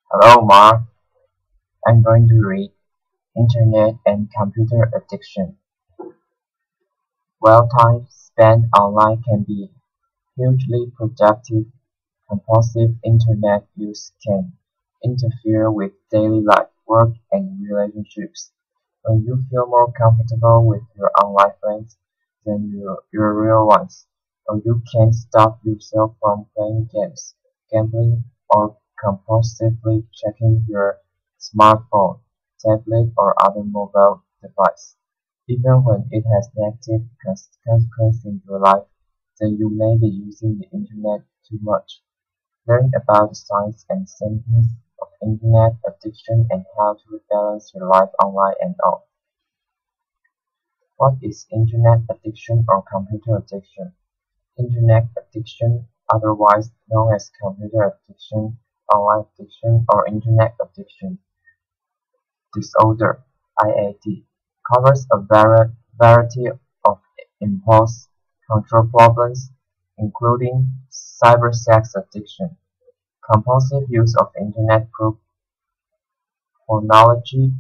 Hello, Mark. I'm going to read Internet and Computer Addiction. While time spent online can be hugely productive, compulsive Internet use can interfere with daily life, work, and relationships. When you feel more comfortable with your online friends than your real ones, or you can't stop yourself from playing games, gambling, or compulsively checking your smartphone, tablet, or other mobile device, even when it has negative consequences in your life, then you may be using the internet too much. Learn about the science and symptoms of internet addiction and how to balance your life online and off. What is internet addiction or computer addiction? Internet addiction, otherwise known as computer addiction, online addiction, or internet addiction disorder (IAD), covers a variety of impulse control problems, including cybersex addiction, compulsive use of internet pornography,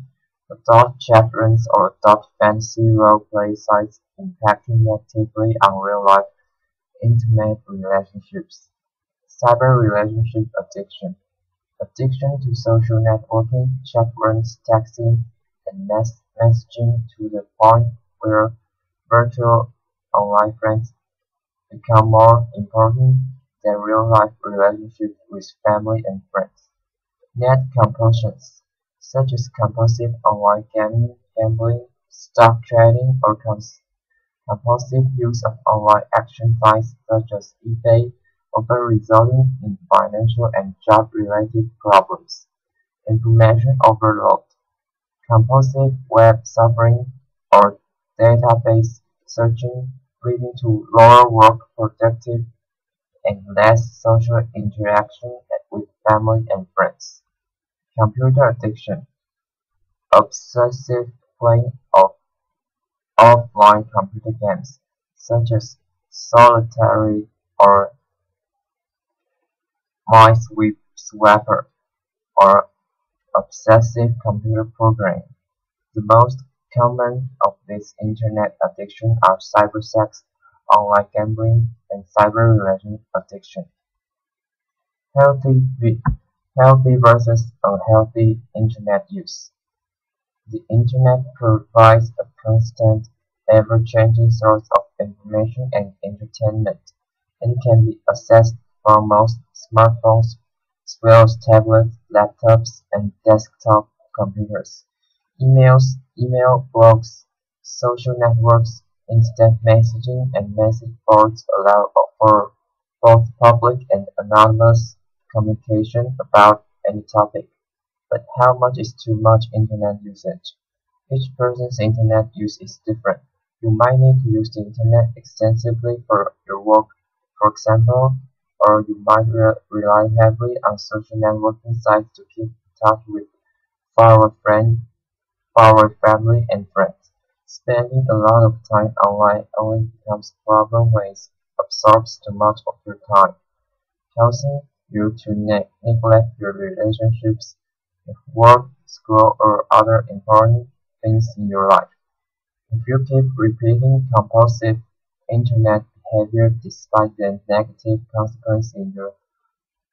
adult chat rooms, or adult fantasy role-play sites impacting negatively on real-life intimate relationships. Cyber relationship addiction. Addiction to social networking, chat rooms, texting, and messaging to the point where virtual online friends become more important than real-life relationships with family and friends. Net compulsions, such as compulsive online gambling, stock trading, or compulsive use of online action sites such as eBay, often resulting in financial and job-related problems. Information overload, compulsive web surfing, or database searching, leading to lower work productivity and less social interaction with family and friends. Computer addiction, obsessive playing of offline computer games, such as Solitary or Minesweeper, or obsessive computer programming. The most common of these internet addictions are cybersex, online gambling, and cyber-related addiction. Healthy, healthy versus unhealthy internet use. The internet provides a constant, ever-changing source of information and entertainment, and can be accessed from most smartphones, as well as tablets, laptops, and desktop computers. Email, blogs, social networks, instant messaging, and message boards allow for both public and anonymous communication about any topic. But how much is too much internet usage? Each person's internet use is different. You might need to use the internet extensively for your work, for example, or you might rely heavily on social networking sites to keep in touch with far away family and friends. Spending a lot of time online only becomes a problem when it absorbs too much of your time, causing you to neglect your relationships with work, school, or other important things in your life. If you keep repeating compulsive internet behavior despite the negative consequences in your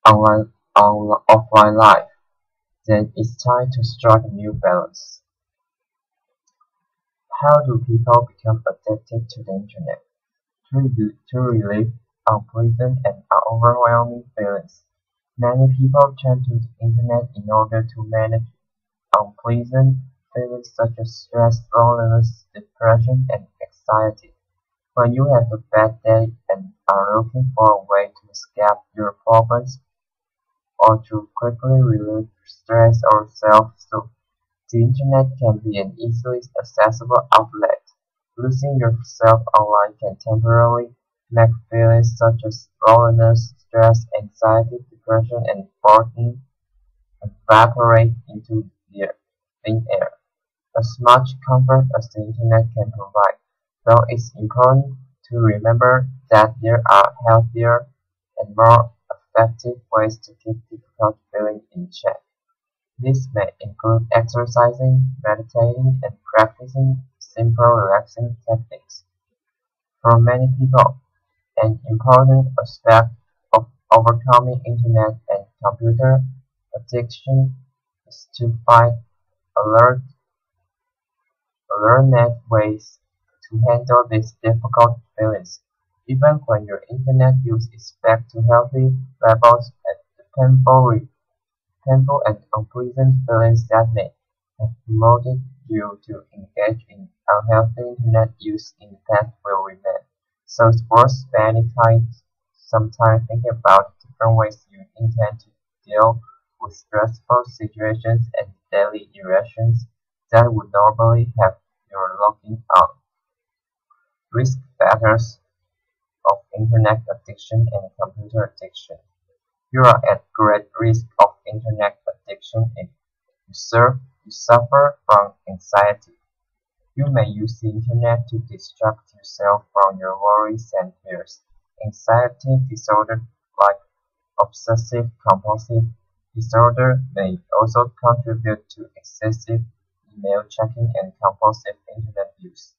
offline life, then it's time to strike a new balance. How do people become addicted to the internet? To relieve unpleasant and overwhelming feelings. Many people turn to the internet in order to manage unpleasant feelings such as stress, loneliness, depression, and anxiety. When you have a bad day and are looking for a way to escape your problems or to quickly relieve stress or self-soothe, the internet can be an easily accessible outlet. Losing yourself online can temporarily make feelings such as loneliness, stress, anxiety, depression, and boredom evaporate into the thin air. As much comfort as the internet can provide, though it's important to remember that there are healthier and more effective ways to keep difficult feelings in check. This may include exercising, meditating, and practicing simple relaxing techniques. For many people, an important aspect of overcoming internet and computer addiction is to find alert, alternate ways to handle these difficult feelings. Even when your internet use is back to healthy levels, at the painful and unpleasant feelings that may have prompted you to engage in unhealthy internet use in the past will remain. So it's worth spending some time thinking about different ways you intend to deal with stressful situations and daily interactions that would normally have your logging on. Risk factors of internet addiction and computer addiction. You are at great risk of internet addiction if you suffer from anxiety. You may use the internet to distract yourself from your worries and fears. Anxiety disorder like obsessive-compulsive disorder may also contribute to excessive email checking and compulsive internet use.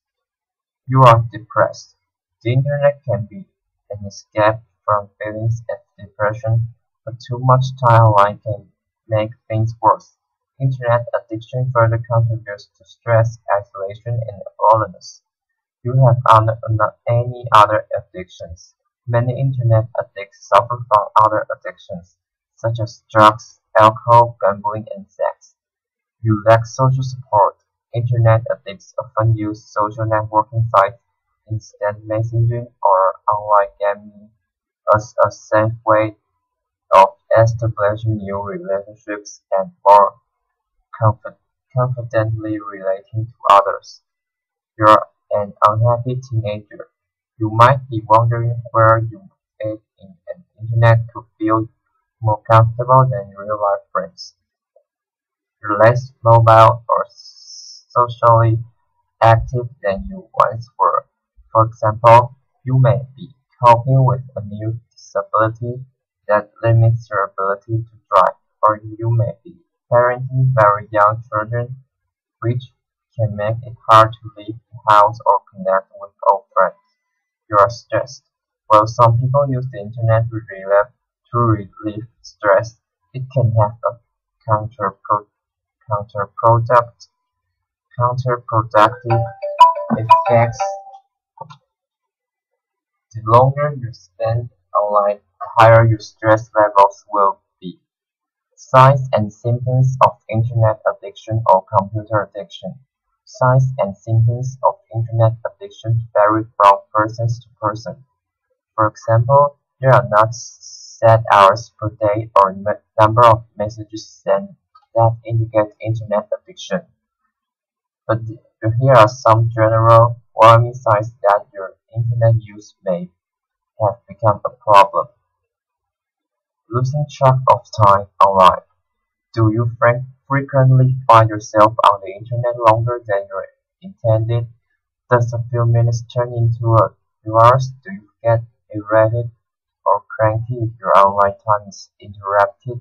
You are depressed. The internet can be an escape from feelings of depression, but too much time online can make things worse. Internet addiction further contributes to stress, isolation, and loneliness. You have any other addictions. Many internet addicts suffer from other addictions, such as drugs, alcohol, gambling, and sex. You lack social support. Internet addicts often use social networking sites, instant messaging, or online gaming as a safe way of establishing new relationships and more confidently relating to others. You're an unhappy teenager. You might be wondering where you fit in an internet could feel more comfortable than real-life friends. You're less mobile or socially active than you once were. For example, you may be coping with a new disability that limits your ability to drive, or you may be parenting very young children, which can make it hard to leave the house or connect with old friends. You are stressed. While some people use the internet to relieve stress, it can have a counterpro- counterproductive counterproductive effects. The longer you spend online, the higher your stress levels will be. Signs and symptoms of internet addiction or computer addiction. Signs and symptoms of internet addiction vary from person to person. For example, there are not set hours per day or number of messages sent that indicate internet addiction. But here are some general warning signs that your internet use may have become a problem. Losing track of time online. Do you frequently find yourself on the internet longer than you intended? Does a few minutes turn into a few hours? Do you get irritated or cranky if your online time is interrupted?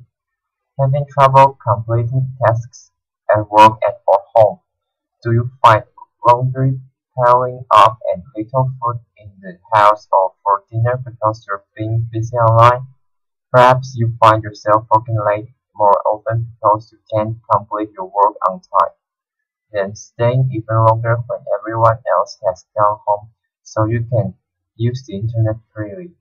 Having trouble completing tasks at work or home? Do you find laundry piling up and little food in the house or for dinner because you're being busy online? Perhaps you find yourself working late more often because you can't complete your work on time, then staying even longer when everyone else has gone home so you can use the internet freely.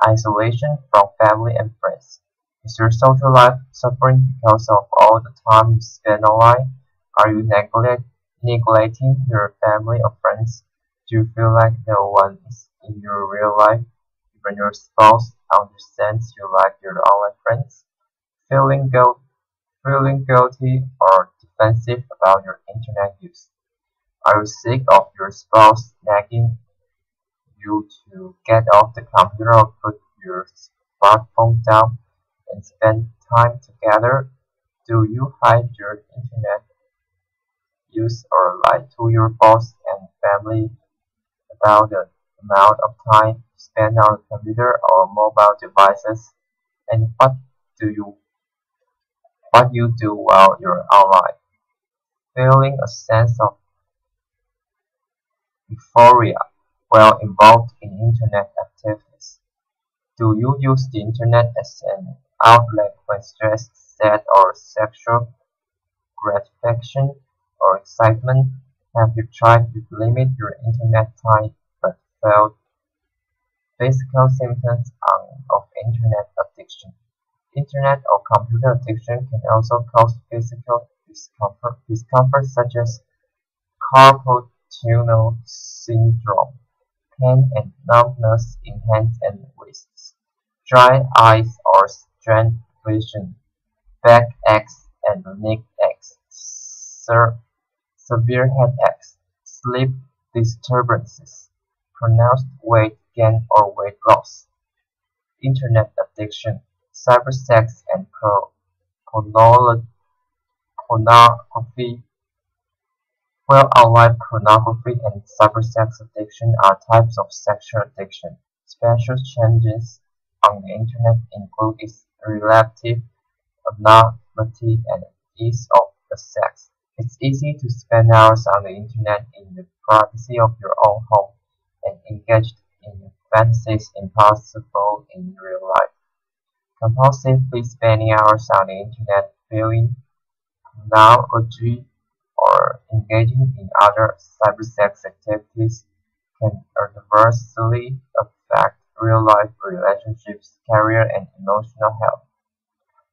Isolation from family and friends. Is your social life suffering because of all the time you spend online? Are you neglecting your family or friends? Do you feel like no one is in your real life? Even your spouse understands you like your online friends? Feeling, guilt, Feeling guilty or defensive about your internet use? Are you sick of your spouse nagging you to get off the computer or put your smartphone down and spend time together? Do you hide your internet use or lie to your boss and family about the amount of time spent on the computer or mobile devices? And what do you what you do while you're online, feeling a sense of euphoria while involved in internet activities. Do you use the internet as an outlet when stressed, sad, or sexual gratification or excitement? Have you tried to limit your internet time but felt physical symptoms of internet addiction? Internet or computer addiction can also cause physical discomfort such as carpal tunnel syndrome, pain and numbness in hands and wrists, dry eyes or strained vision, backaches and neck aches, severe headaches, sleep disturbances, pronounced weight gain or weight loss, internet addiction, cybersex and pornography. Well, online pornography and cybersex addiction are types of sexual addiction. Special challenges on the internet include its relative anonymity and ease of access. It's easy to spend hours on the internet in the privacy of your own home and engage in fantasies impossible in real life. Compulsively spending hours on the internet viewing pornography or engaging in other cybersex activities can adversely affect real-life relationships, career, and emotional health.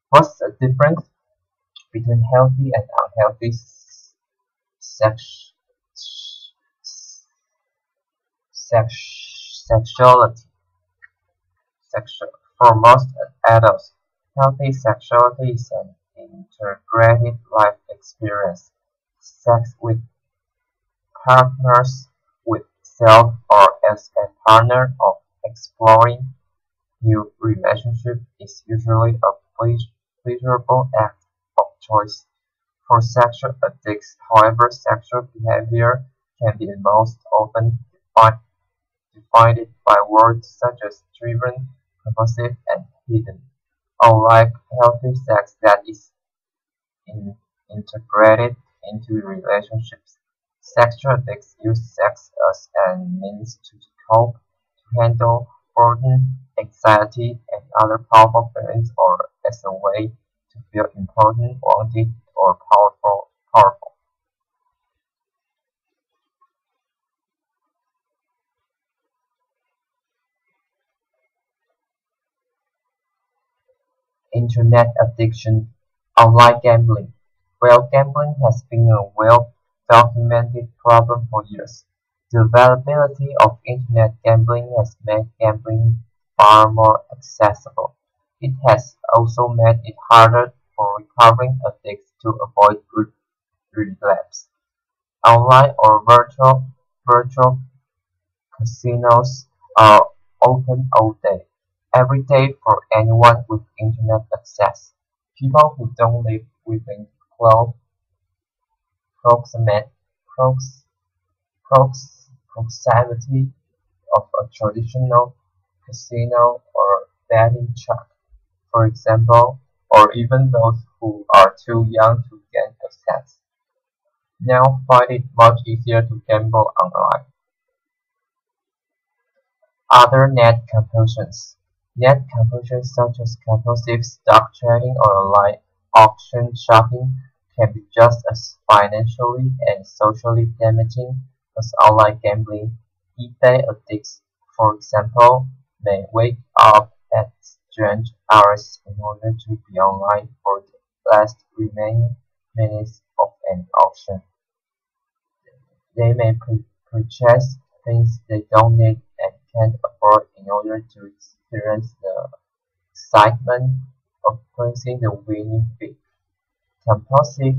What's the difference between healthy and unhealthy sex, sexuality? For most adults, healthy sexuality is an integrated life experience. Sex with partners, with self, or as a partner of exploring new relationship is usually a pleasurable act of choice. For sexual addicts, however, sexual behavior can be most often defined by words such as driven, compulsive, and hidden. Unlike healthy sex that is integrated into relationships, sexual addicts use sex as a means to cope, to handle boredom, anxiety, and other powerful feelings, or as a way to feel important, wanted, or powerful. Internet addiction, online gambling. Well, gambling has been a well-documented problem for years. The availability of internet gambling has made gambling far more accessible. It has also made it harder for recovering addicts to avoid relapse. Online or virtual casinos are open all day, every day for anyone with internet access. People who don't live within close proximate prox, proximity of a traditional casino or betting track, for example, or even those who are too young to gain access, now find it much easier to gamble online. Other net compulsions. Net compulsions such as compulsive stock trading or online auction shopping can be just as financially and socially damaging as online gambling. eBay addicts, for example, may wake up at strange hours in order to be online for the last remaining minutes of an auction. They may purchase things they don't need and can't afford in order to experience the excitement of placing the winning bid. Compulsive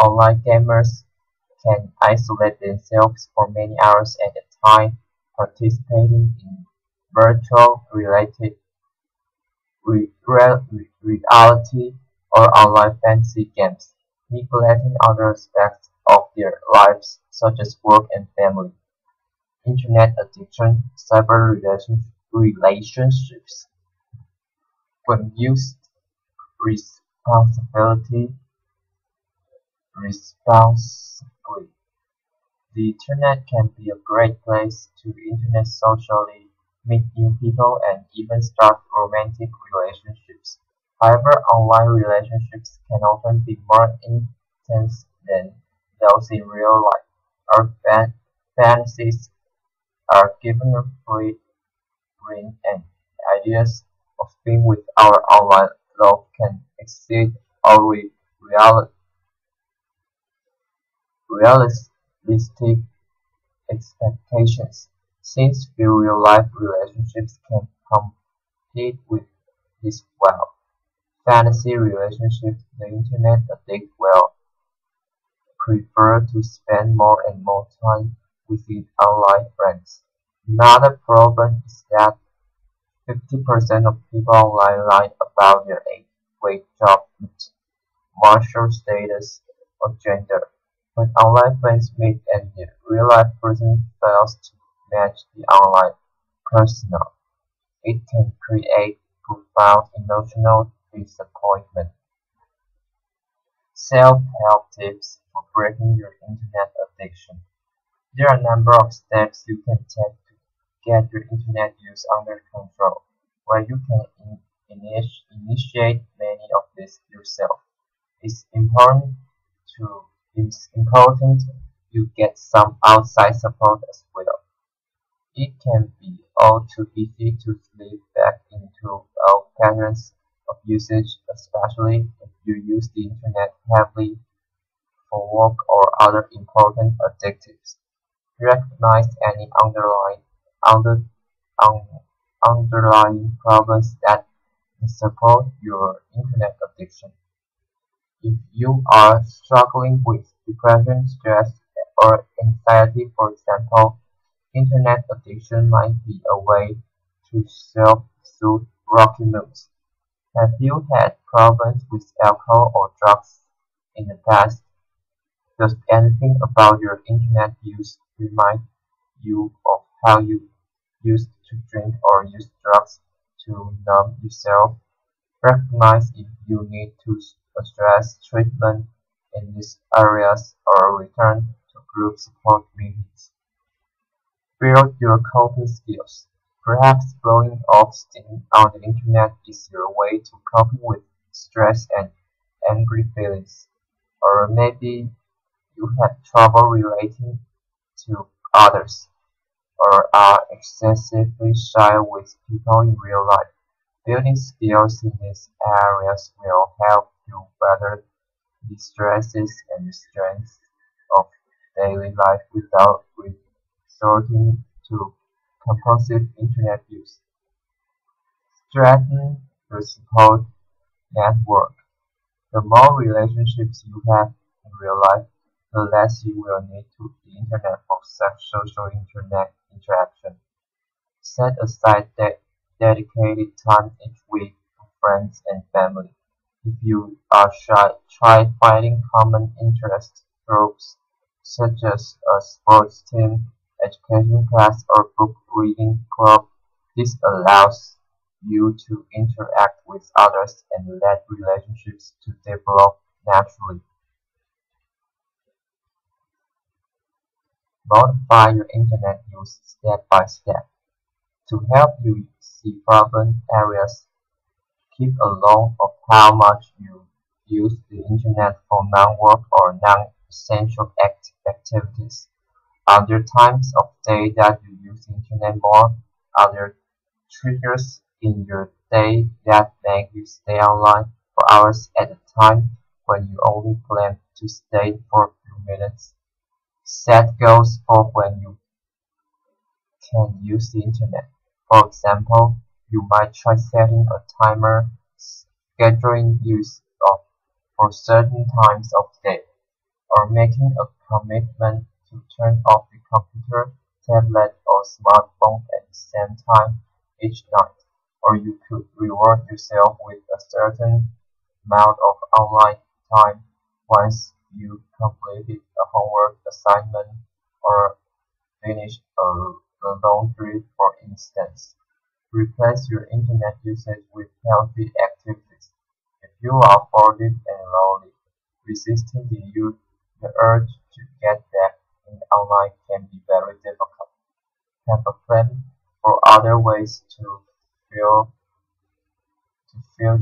online gamers can isolate themselves for many hours at a time, participating in virtual reality or online fantasy games, neglecting other aspects of their lives such as work and family. Internet addiction, cyber relationships, when used responsibility responsibly. The Internet can be a great place to internet socially, meet new people, and even start romantic relationships. However, online relationships can often be more intense than those in real life. Our fantasies are given a free rein, and ideas of being with our online love can exceed our realistic expectations, since few real-life relationships can compete with this well. Fantasy relationships the Internet addict will prefer to spend more and more time with their online friends. Another problem is that 50% of people online lie about their age, weight, job, martial status, or gender. When online friends meet and the real-life person fails to match the online persona, it can create profound emotional disappointment. Self-help tips for breaking your internet addiction. There are a number of steps you can take to get your internet use under control. While you can initiate many of these yourself, it's important you get some outside support as well. It can be all too easy to slip back into old patterns of usage, especially if you use the internet heavily for work or other important objectives. Recognize any under, un, underlying problems that support your internet addiction. If you are struggling with depression, stress, or anxiety, for example, internet addiction might be a way to self-soothe rocky moods. Have you had problems with alcohol or drugs in the past? Does anything about your internet use remind you of how you used to drink or use drugs to numb yourself? Recognize if you need to address treatment in these areas or return to group support meetings. Build your coping skills. Perhaps blowing off steam on the internet is your way to coping with stress and angry feelings. Or maybe you have trouble relating to others, or are excessively shy with people in real life. Building skills in these areas will help you weather the stresses and restraints of daily life without resorting to compulsive internet use. Strengthen your support network. The more relationships you have in real life, the less you will need to the internet for such social internet interaction. Set aside dedicated time each week for friends and family. If you are shy, try finding common interest groups such as a sports team, education class, or book reading club. This allows you to interact with others and let relationships to develop naturally. Modify your internet use step by step. To help you see problem areas, keep a log of how much you use the internet for non-work or non-essential activities. Are there times of day that you use the internet more? Are there triggers in your day that make you stay online for hours at a time when you only plan to stay for a few minutes? Set goals for when you can use the internet. For example, you might try setting a timer, scheduling use of for certain times of day, or making a commitment to turn off the computer, tablet, or smartphone at the same time each night. Or you could reward yourself with a certain amount of online time once you completed a homework assignment or finished a laundry, for instance. Replace your internet usage with healthy activities. If You are bored and lonely. Resisting the urge to get back in online can be very difficult. Have a plan for other ways fill to fill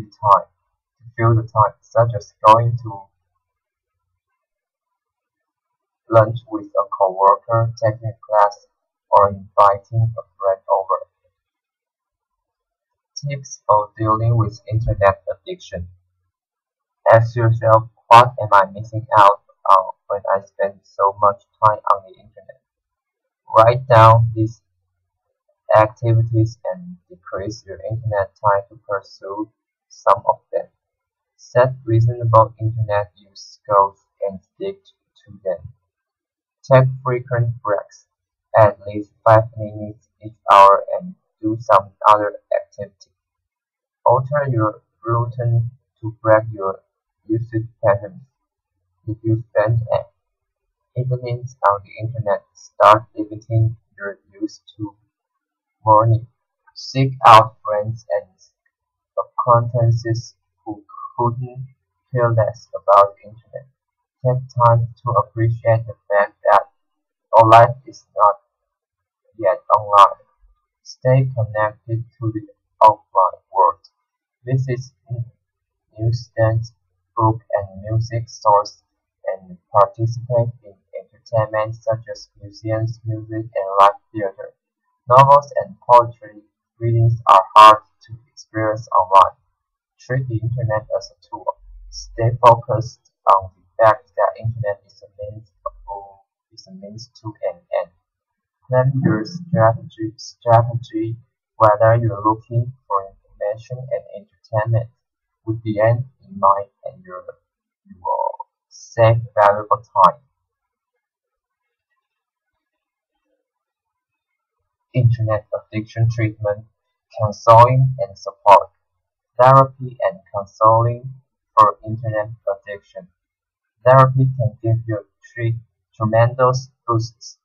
the time, such as going to lunch with a coworker, taking a class, or inviting a friend over. Tips for dealing with internet addiction. Ask yourself, what am I missing out on when I spend so much time on the internet? Write down these activities and decrease your internet time to pursue some of them. Set reasonable internet use goals and stick to them. Take frequent breaks, at least 5 minutes each hour, and do some other activity. Alter your routine to break your usage patterns. If you spend evenings on the internet, start limiting your use to morning. Seek out friends and acquaintances who couldn't care less about the internet. Take time to appreciate the fact that your life is not yet online. Stay connected to the offline world. Visit newsstands, book and music stores, and participate in entertainment such as museums, music, and live theater. Novels and poetry readings are hard to experience online. Treat the internet as a tool. Stay focused on the fact that internet is a means to an end. Plan your strategy whether you're looking for information and entertainment with the end in mind, and you will save valuable time. Internet addiction treatment, counseling and support. Therapy and counseling for internet addiction. Therapy can give you tremendous boosts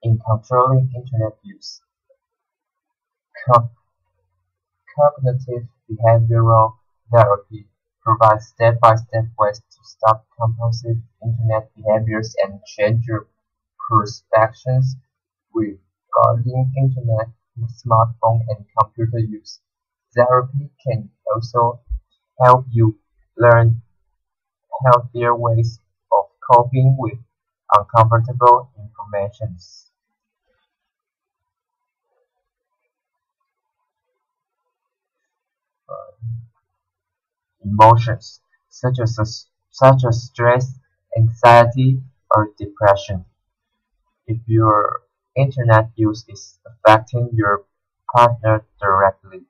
in controlling internet use. Co- Cognitive behavioral therapy provides step-by-step ways to stop compulsive internet behaviors and change your perceptions regarding internet, smartphone, and computer use. Therapy can also help you learn healthier ways of coping with uncomfortable information. Emotions such as stress, anxiety, or depression. If your internet use is affecting your partner directly,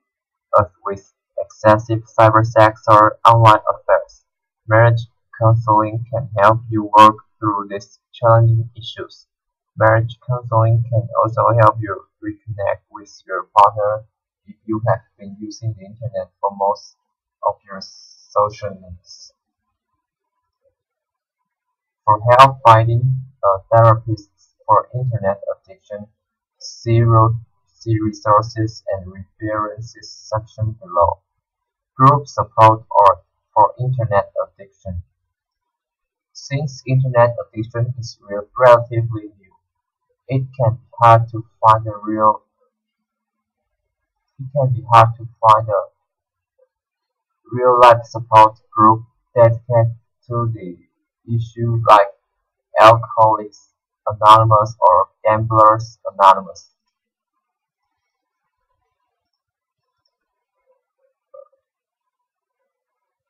as with excessive cybersex or online affairs, marriage counseling can help you work through these challenging issues. Marriage counseling can also help you reconnect with your partner if you have been using the internet for most of your social needs. For help finding a therapist for internet addiction, see resources and references section below. Group support or for internet addiction. Since internet addiction is relatively new, it can be hard to find a real life support group dedicated to the issue like Alcoholics Anonymous or Gamblers Anonymous.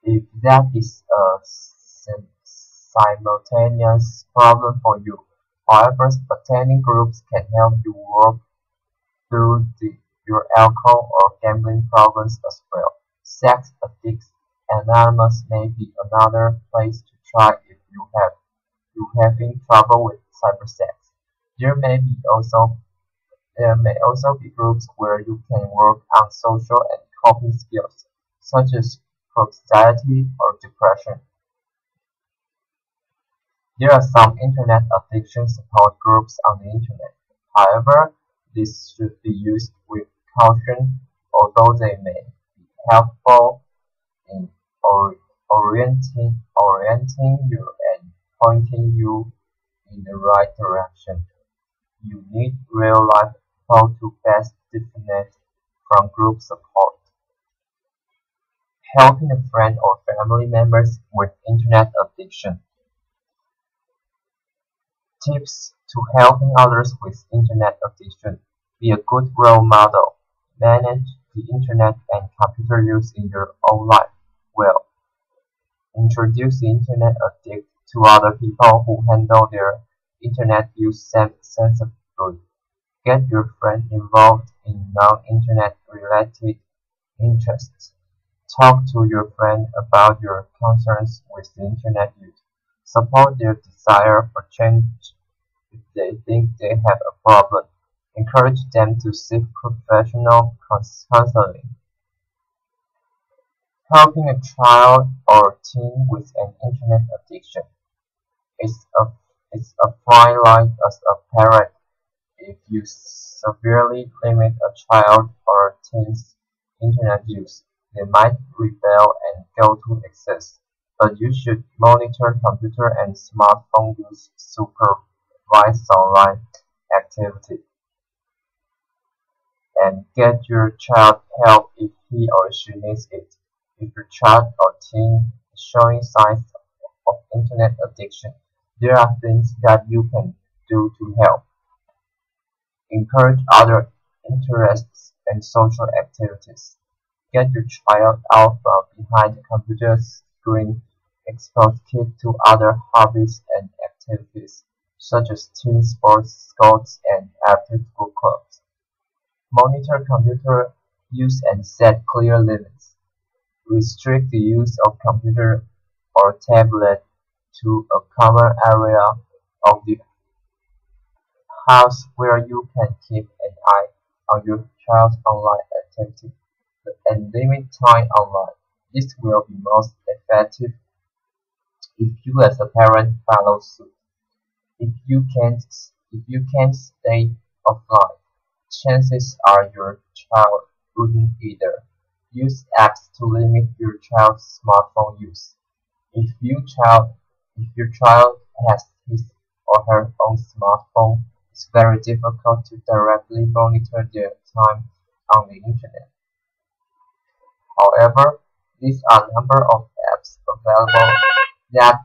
If that is a simultaneous problem for you, however, attending groups can help you work through your alcohol or gambling problems as well. Sex Addicts Anonymous may be another place to try if you having trouble with cybersex. There may be also there may also be groups where you can work on social and coping skills, such as anxiety or depression. There are some internet addiction support groups on the internet. However, these should be used with caution, although they may be helpful. or orienting you and pointing you in the right direction. You need real-life people to best differentiate from group support. Helping a friend or family members with internet addiction. Tips to helping others with internet addiction. Be a good role model. Manage the internet and computer use in your own life well. Introduce the internet addict to other people who handle their internet use sensibly. Get your friend involved in non-internet related interests. Talk to your friend about your concerns with the internet use. Support their desire for change if they think they have a problem. Encourage them to seek professional counseling. Helping a child or teen with an internet addiction is a fine line as a parent. If you severely limit a child or teen's internet use, they might rebel and go to excess. But you should monitor computer and smartphone use, supervise online activity, and get your child help if he or she needs it. If your child or teen is showing signs of internet addiction, there are things that you can do to help. Encourage other interests and social activities. Get your child out from behind the computer screen. Expose kids to other hobbies and activities, such as teen sports, scouts, and after-school clubs. Monitor computer use and set clear limits. Restrict the use of computer or tablet to a common area of the house where you can keep an eye on your child's online activity and limit time online. This will be most effective if you as a parent follow suit. If you can't stay offline, chances are your child wouldn't either. Use apps to limit your child's smartphone use. If your child has his or her own smartphone, it's very difficult to directly monitor their time on the internet. However, these are a number of apps available that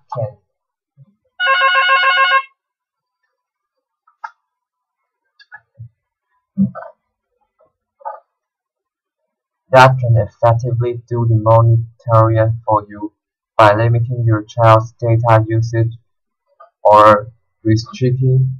can effectively do the monitoring for you by limiting your child's data usage or restricting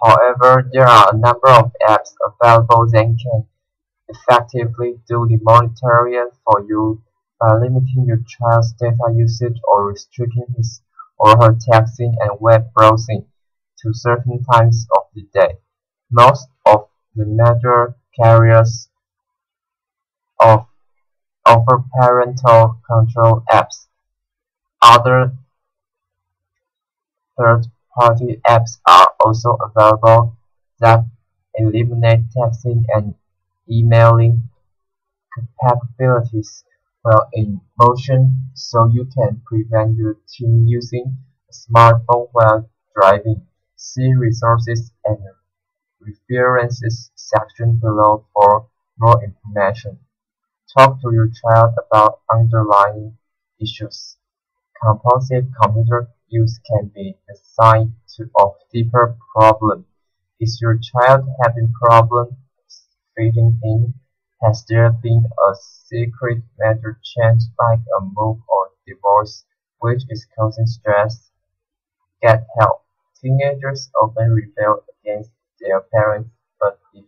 However, there are a number of apps available that can effectively do the monitoring for you by limiting your child's data usage or restricting his or her texting and web browsing to certain times of the day. Most of the major carriers of offer parental control apps. Other third-party apps are also available that eliminate texting and emailing capabilities while in motion so you can prevent your teen using a smartphone while driving. See resources and references section below for more information. Talk to your child about underlying issues. Compulsive computer use can be a sign of deeper problem. Is your child having problems fitting in? Has there been a secret major change like a move or divorce which is causing stress? Get help. Teenagers often rebel against their parents, but if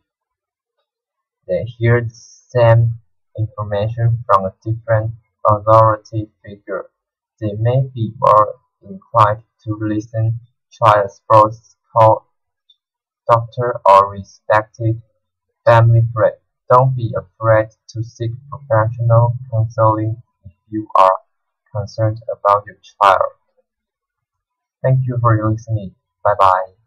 they hear the same information from a different authority figure, they may be more inclined to listen child's first call doctor or respected family friend. Don't be afraid to seek professional counseling if you are concerned about your child. Thank you for listening. Bye bye.